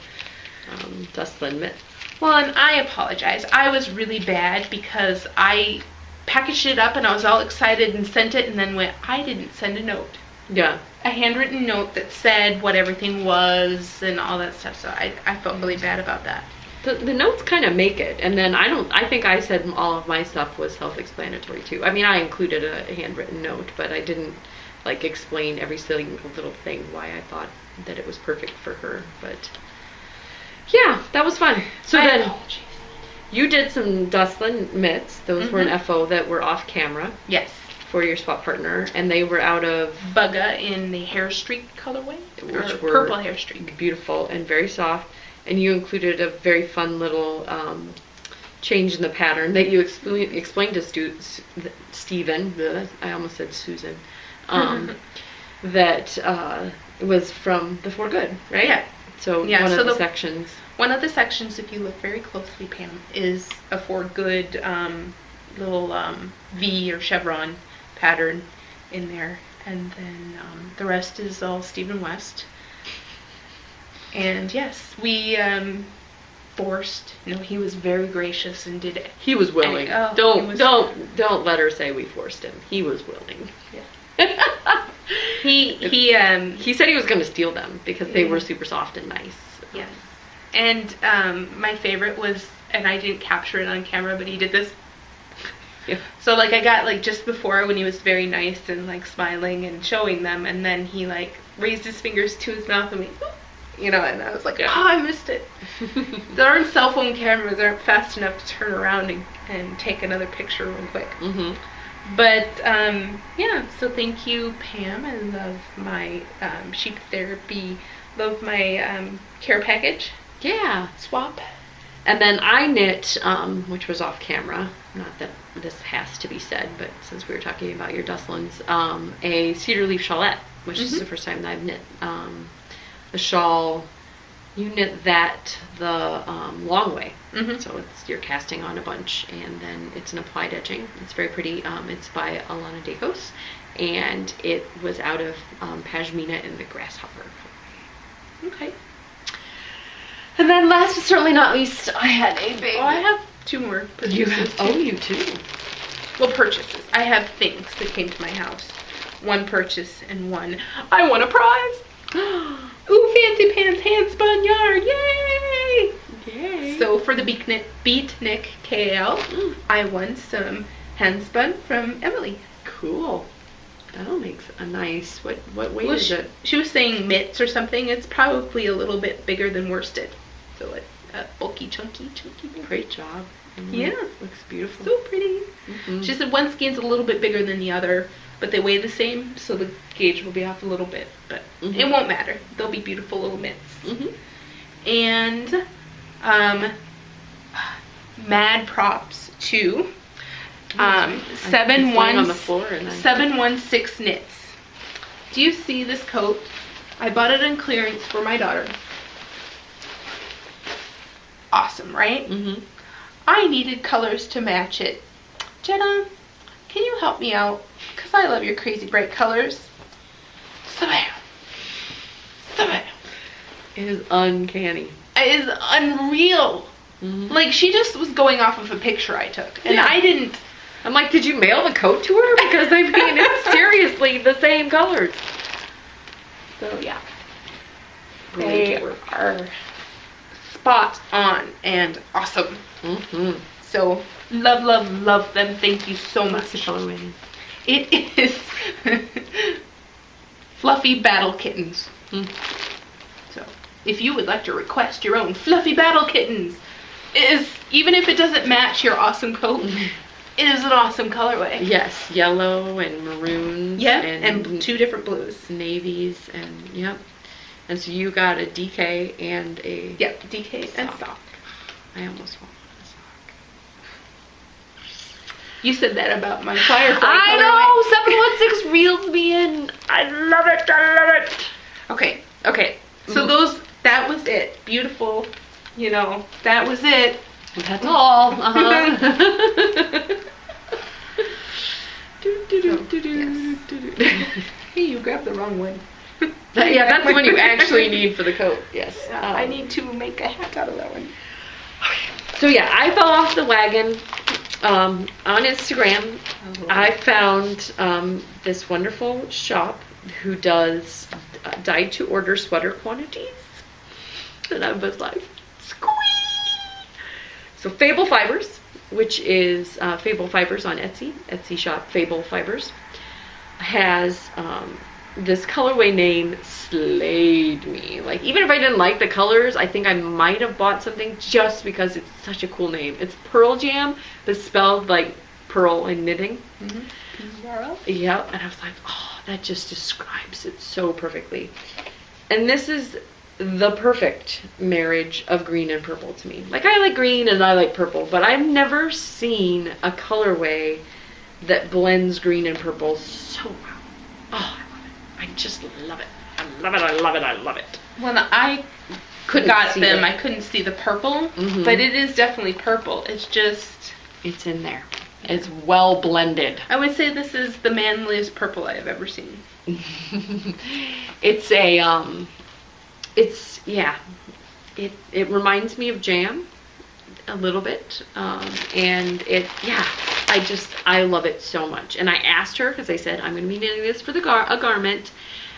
Dustland mitts. Well, and I apologize. I was really bad because I packaged it up and I was all excited and sent it and then went, I didn't send a note. Yeah. A handwritten note that said what everything was and all that stuff. So I felt really bad about that. The notes kind of make it, and then I think I said all of my stuff was self-explanatory too. I mean, I included a handwritten note, but I didn't like explain every single little thing why I thought that it was perfect for her. But yeah, that was fun. So then you did some Dustlin mitts. Those were an FO that were off camera. Yes. For your swap partner, and they were out of Bugga in the hair streak colorway, which or purple hair streak. Beautiful and very soft. And you included a very fun little change in the pattern that you explained to Stephen. I almost said Susan. That was from the For Good, right? Yeah. So yeah, one of the sections. One of the sections, if you look very closely, Pam, is a For Good little V or chevron pattern in there, and then the rest is all Stephen West. And yes, we forced. He was very gracious and did it. He was willing. Don't let her say we forced him. He was willing. Yeah. He said he was going to steal them because they were super soft and nice. Yes. And my favorite was, and I didn't capture it on camera, but he did this. Yeah. So I got just before when he was very nice and smiling and showing them, and then he raised his fingers to his mouth and went, and I was like, oh, I missed it. Darn cell phone cameras aren't fast enough to turn around and take another picture real quick. But yeah, so thank you, Pam. I love my sheep therapy. Love my care package. Yeah. Swap. And then I knit, which was off camera, not that this has to be said, but since we were talking about your Dustlins, a cedar leaf shawlette, which is the first time that I've knit a shawl. You knit that the long way, so you're casting on a bunch, and then it's an applied edging. It's very pretty. It's by Alana Dacos, and it was out of Pashmina in the grasshopper. Okay. And then last but certainly not least, I had a big... Oh, I have two more purchases. You too. Well, purchases. I have things that came to my house. One purchase and one, I won a prize! Ooh, fancy pants hand-spun yarn! Yay! Yay! So for the Beatnik KAL, I won some hand-spun from Emily. Cool. That'll make a nice... What weight is it? She was saying mitts or something. It's probably a little bit bigger than worsted. So it's bulky, chunky. Great job. Yeah. Looks beautiful. So pretty. She said one skein's a little bit bigger than the other, but they weigh the same, so the gauge will be off a little bit. But it won't matter. They'll be beautiful little mitts. And mad props to 716 knits. Do you see this coat? I bought it on clearance for my daughter. Awesome, right? I needed colors to match it. Jenna, can you help me out? Because I love your crazy bright colors. It is uncanny. It is unreal. She just was going off of a picture I took. And I didn't... I'm like, did you mail the coat to her? Because it's seriously the same colors. So yeah, They are spot on and awesome. So love them. Thank you so much. It is Fluffy Battle Kittens. So if you would like to request your own Fluffy Battle Kittens, even if it doesn't match your awesome coat. It is an awesome colorway. Yes, yellow and maroons. Yep, and two different blues. Navies and, yep. And so you got a DK and a... Yep, DK and sock. I almost want a sock. You said that about my Firefly I know! 716 reels me in. I love it. Okay. So that was it. Beautiful. That was it. That's all. Hey, you grabbed the wrong one. Yeah, that's the one you actually need for the coat. Yes. I need to make a hat out of that one. Okay. So yeah, I fell off the wagon on Instagram. I found this wonderful shop who does dyed-to-order sweater quantities. And I was like, squee! So Fable Fibers, which is Fable Fibers on Etsy shop Fable Fibers, has this colorway name slayed me. Like, even if I didn't like the colors, I think I might have bought something just because it's such a cool name. It's Pearl Jam, but spelled like pearl and knitting. Yeah, and I was like, oh, that just describes it so perfectly. And this is the perfect marriage of green and purple to me. Like, I like green and I like purple, but I've never seen a colorway that blends green and purple so well. Oh, I love it. I just love it. I love it, I love it, I love it. When I got them, I couldn't see the purple, but it is definitely purple. It's just... It's in there. It's well blended. I would say this is the manliest purple I have ever seen. It's a, it reminds me of jam a little bit, and I love it so much. And I asked her, because I said, I'm going to be knitting this for a garment,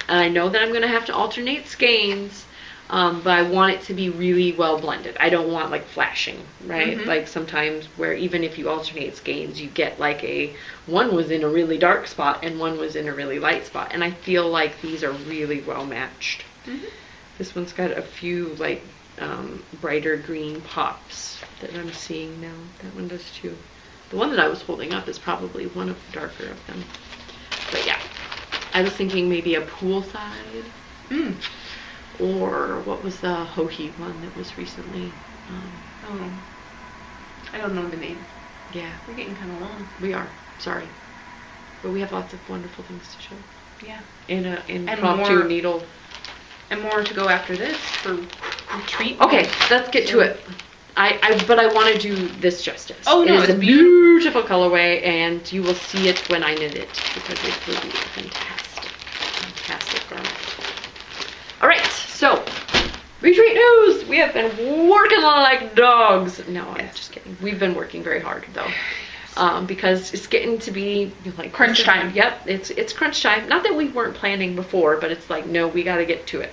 and I know that I'm going to have to alternate skeins, but I want it to be really well blended. I don't want like flashing, right? Like sometimes where even if you alternate skeins, you get like one was in a really dark spot and one was in a really light spot. And I feel like these are really well matched. This one's got a few like brighter green pops that I'm seeing now. That one does too. The one that I was holding up is probably one of the darker of them. But yeah, I was thinking maybe a poolside. Or what was the Hohi one that was recently? I don't know the name. Yeah. We're getting kind of long. We are. Sorry. But we have lots of wonderful things to show. Yeah. And prompt to needle. And more to go after this for retreat. Okay, let's get to it. But I want to do this justice. Oh, no, it is a beautiful colorway, and you will see it when I knit it, because it will be a fantastic garment. All right, so retreat news. We have been working like dogs. No, I'm just kidding. We've been working very hard though, because it's getting to be like crunch time. Yep, it's crunch time. Not that we weren't planning before, but it's like, no, we got to get to it.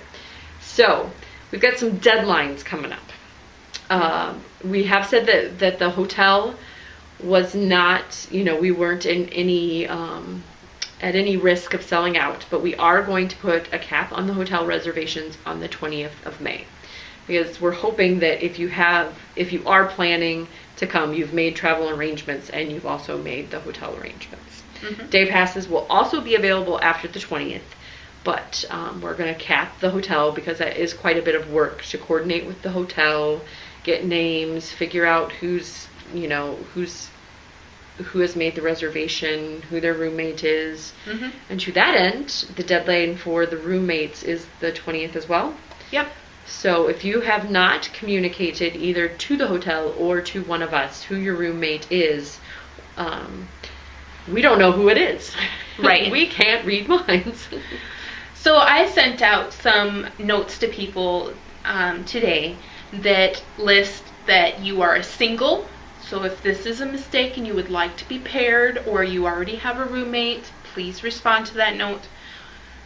So we've got some deadlines coming up. We have said that the hotel was not, we weren't in any at any risk of selling out, but we are going to put a cap on the hotel reservations on the 20th of May, because we're hoping that if you are planning to come, you've made travel arrangements and you've also made the hotel arrangements. Day passes will also be available after the 20th, but we're going to cap the hotel because that is quite a bit of work to coordinate with the hotel, get names, figure out who has made the reservation, who their roommate is. And to that end, the deadline for the roommates is the 20th as well. Yep. So if you have not communicated either to the hotel or to one of us who your roommate is, we don't know who it is. Right. We can't read minds. So I sent out some notes to people today that list that you are a single. So if this is a mistake and you would like to be paired, or you already have a roommate, please respond to that note.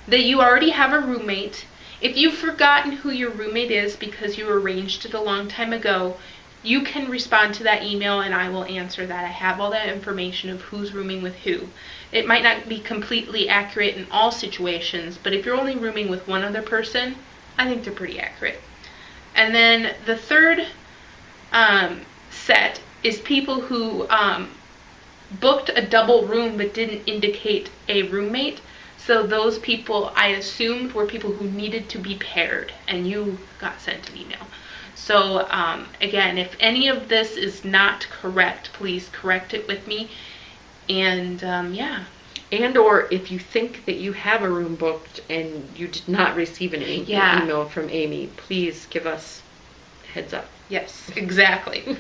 That you already have a roommate. If you've forgotten who your roommate is because you arranged it a long time ago, you can respond to that email and I will answer that. I have all that information of who's rooming with who. It might not be completely accurate in all situations, but if you're only rooming with one other person, I think they're pretty accurate. And then the third set is people who booked a double room but didn't indicate a roommate. So those people, I assumed, were people who needed to be paired, and you got sent an email. So again, if any of this is not correct, please correct it with me. And yeah. And or if you think that you have a room booked and you did not receive an email from Amy, please give us heads up. Yes, exactly.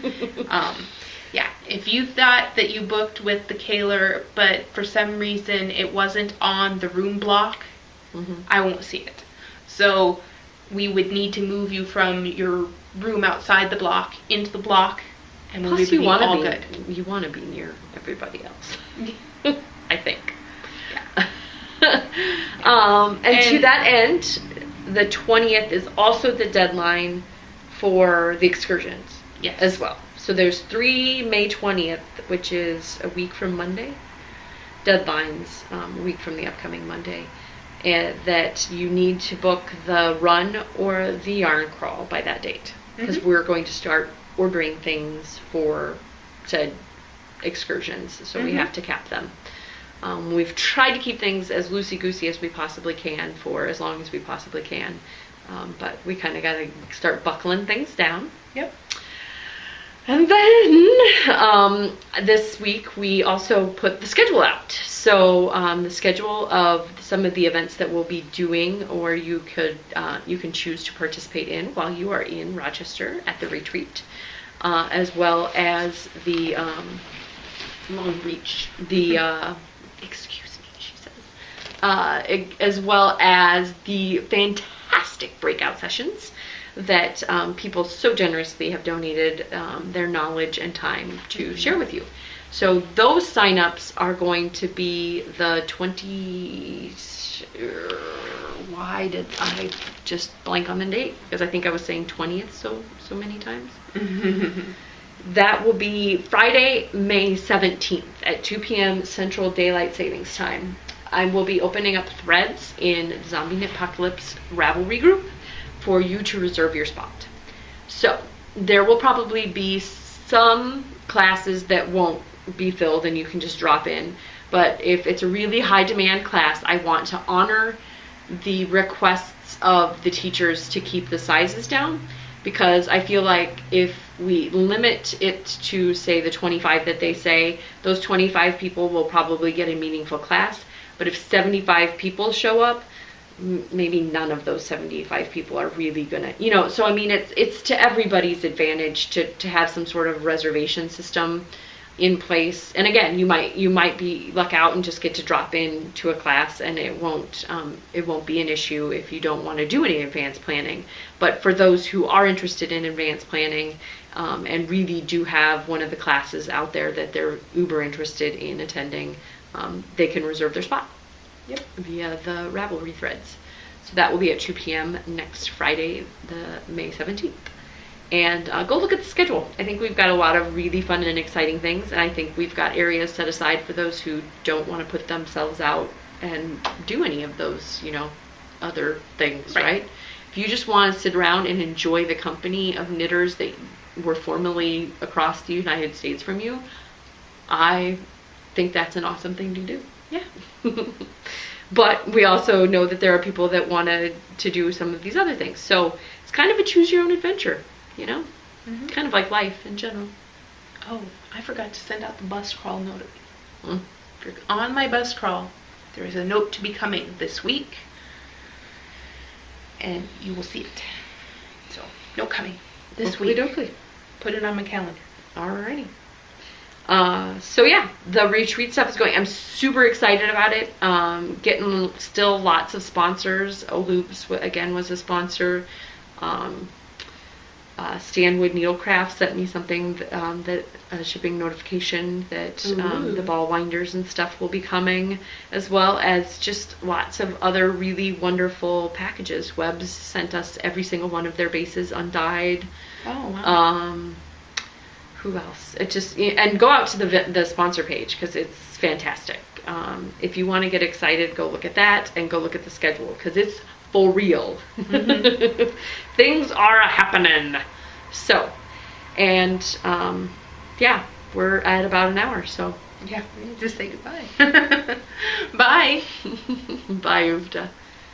Yeah, if you thought that you booked with the Kaler, but for some reason it wasn't on the room block, I won't see it. So we would need to move you from your room outside the block into the block, And we'll Plus, be all good. You want to be near everybody else. I think. Yeah. And to that end, the 20th is also the deadline for the excursions. Yes. As well. So there's 3 May 20th, which is a week from Monday, deadlines, a week from the upcoming Monday, and that you need to book the run or the yarn crawl by that date, because we're going to start ordering things for said excursions, so we have to cap them. We've tried to keep things as loosey-goosey as we possibly can for as long as we possibly can, but we kind of got to start buckling things down. Yep. And then this week we also put the schedule out. So the schedule of some of the events that we'll be doing, or you can choose to participate in while you are in Rochester at the retreat, as well as the Long Beach. Excuse me, she says, as well as the fantastic breakout sessions that people so generously have donated their knowledge and time to share with you. So those signups are going to be the 20. Why did I just blank on the date? Because I think I was saying 20th so many times. That will be Friday, May 17th at 2 p.m. Central Daylight Savings Time. I will be opening up threads in Zombie Apocalypse Ravelry group for you to reserve your spot. So there will probably be some classes that won't be filled and you can just drop in. But if it's a really high demand class, I want to honor the requests of the teachers to keep the sizes down, because I feel like if we limit it to, say, the 25 that they say, those 25 people will probably get a meaningful class. But if 75 people show up, maybe none of those 75 people are really gonna, so I mean, it's to everybody's advantage to have some sort of reservation system in place. And again, you might be luck out and just get to drop in to a class, and it won't be an issue if you don't want to do any advanced planning. But for those who are interested in advanced planning and really do have one of the classes out there that they're uber interested in attending, they can reserve their spot. Yep. Via the Ravelry threads. So that will be at 2 p.m. next Friday, the May 17th. And go look at the schedule. I think we've got a lot of really fun and exciting things, and I think we've got areas set aside for those who don't want to put themselves out and do any of those, other things, right? If you just want to sit around and enjoy the company of knitters that were formerly across the United States from you, I think that's an awesome thing to do. Yeah. But we also know that there are people that want to do some of these other things. So it's kind of a choose your own adventure, kind of like life in general. Oh, I forgot to send out the bus crawl note. If you're on my bus crawl, there is a note to be coming this week, and you will see it. So, note coming this week. Put it on my calendar. Alrighty. So yeah, the retreat stuff is going. I'm super excited about it. Getting still lots of sponsors. Oloops again was a sponsor. Stanwood Needlecraft sent me something that a shipping notification that the ball winders and stuff will be coming, as well as just lots of other really wonderful packages. Webbs sent us every single one of their bases undyed. Oh wow. Who else? And go out to the sponsor page because it's fantastic. If you want to get excited, go look at that and go look at the schedule because it's for real. Things are happening. So, and yeah, we're at about an hour. So yeah, we need to say goodbye. Bye. Bye, Uvda.